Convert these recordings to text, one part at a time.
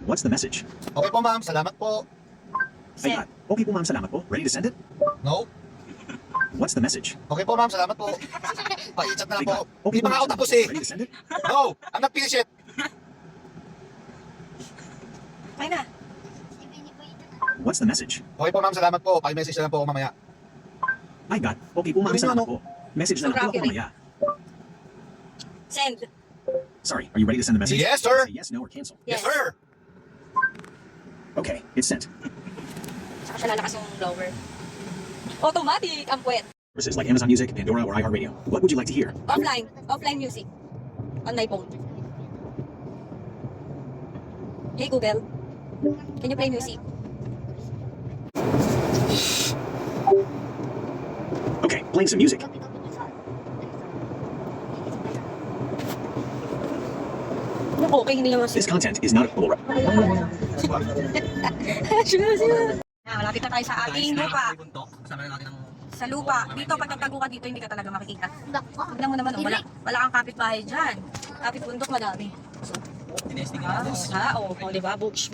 What's the message? Okay po ma'am, salamat po. I got. Okay po ma'am, salamat po. Ready to send it? No? What's the message? Okay po ma'am, salamat po. Pa-chat na lang I po. got. Okay Hindi po pa nga ma'am, ako tapos salamat eh. po. Ready to send it? No, I'm not finished yet. Kaya na. What's the message? Okay po ma'am, salamat po. Paki-message na lang po ako mamaya. I got. Okay po ma'am, Ano? salamat po. Message na lang po ako Strawberry. mamaya. Send. Sorry, are you ready to send the message? Yes, sir. Say yes, no, or cancel. Yes, Yes. sir. Okay, it's sent. Saka siya lalakas yung blower. Automatic ang puwet. Services like Amazon Music, Pandora, or iHeartRadio. What would you like to hear? Offline. Offline music. On my phone. Hey Google. Can you play music? Okay, playing some music. Okay, hindi naman This content is not applicable. Malapit na tayo sa ating lupa. Sa lupa. Dito, pag nagtago ka dito, hindi ka talaga makikita. Tignan mo naman, oh, wala kang kapitbahay dyan. Kapit bundok, madami. Oo, di ba? Books.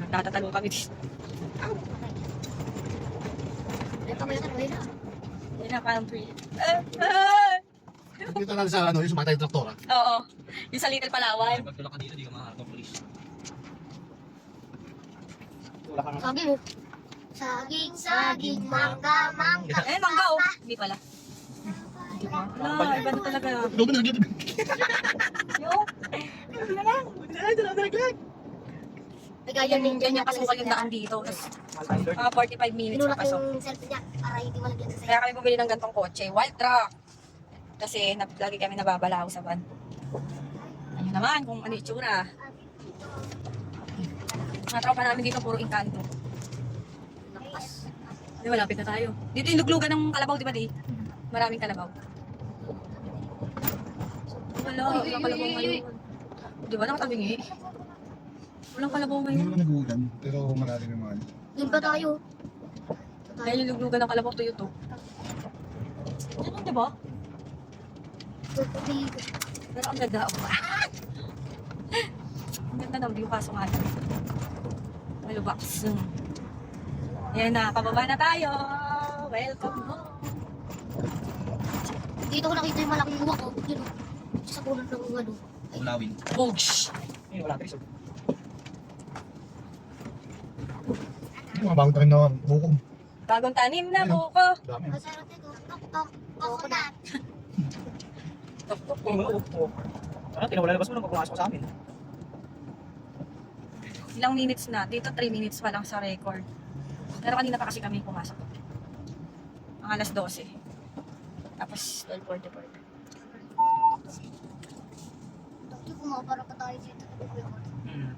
Natatago kami dito. Yan na, parang tree. Dito lang sa ano, yung sumakay ng traktora. Oo. Yung sa Little Palawan. Pagtulak ka dito, di ka makaharap ng polis. Saging, mangga. Mangga, oh. Hindi pala. Wala, iba na talaga. Doon na dito. Ganyan kasukal yung daan dito. Tapos, mga 45 minutes Pinulak pa pasok. yung cellphone niya para hindi malagyan sa Kaya kami bumili ng gantong kotse. Wild truck. Kasi lagi kami nababalaw sa van. Ayun naman kung ano yung itsura. Mga tropa namin dito puro engkanto. Di ba, lapit na tayo. Dito yung luglugan ng kalabaw, di ba di? Maraming kalabaw. Wala, walang kalabaw ngayon. Di ba, nakatabingi? Walang kalabaw Hindi ngayon. naman nagugulan, pero malalim yung mga ano. Doon ba tayo? Dahil yung luglugan ng kalabaw tuyo to. Yan, di ba? Pero ang ganda, oh. Ang ganda ng view, kaso nga lang. Malubaks. Yan na, pababa na tayo. Welcome home. Dito ko nakita yung malaking luwak ko. Yun o. Sa puno ng ano. Ulawin. Bogs. Wala ka rin. Yung mga bagong tanim na bukong. Bagong tanim na buko. Dami. Masarap ito. Tok. Coconut. Tok-tok. Ano, tinawala labas mo nang pumasok sa amin. Ilang minutes na? Dito 3 minutes pa lang sa record. Pero kanina pa kasi kami pumasok. Ang alas 12. Tapos 12:44. Dito kumapara pa tayo dito. Hmm.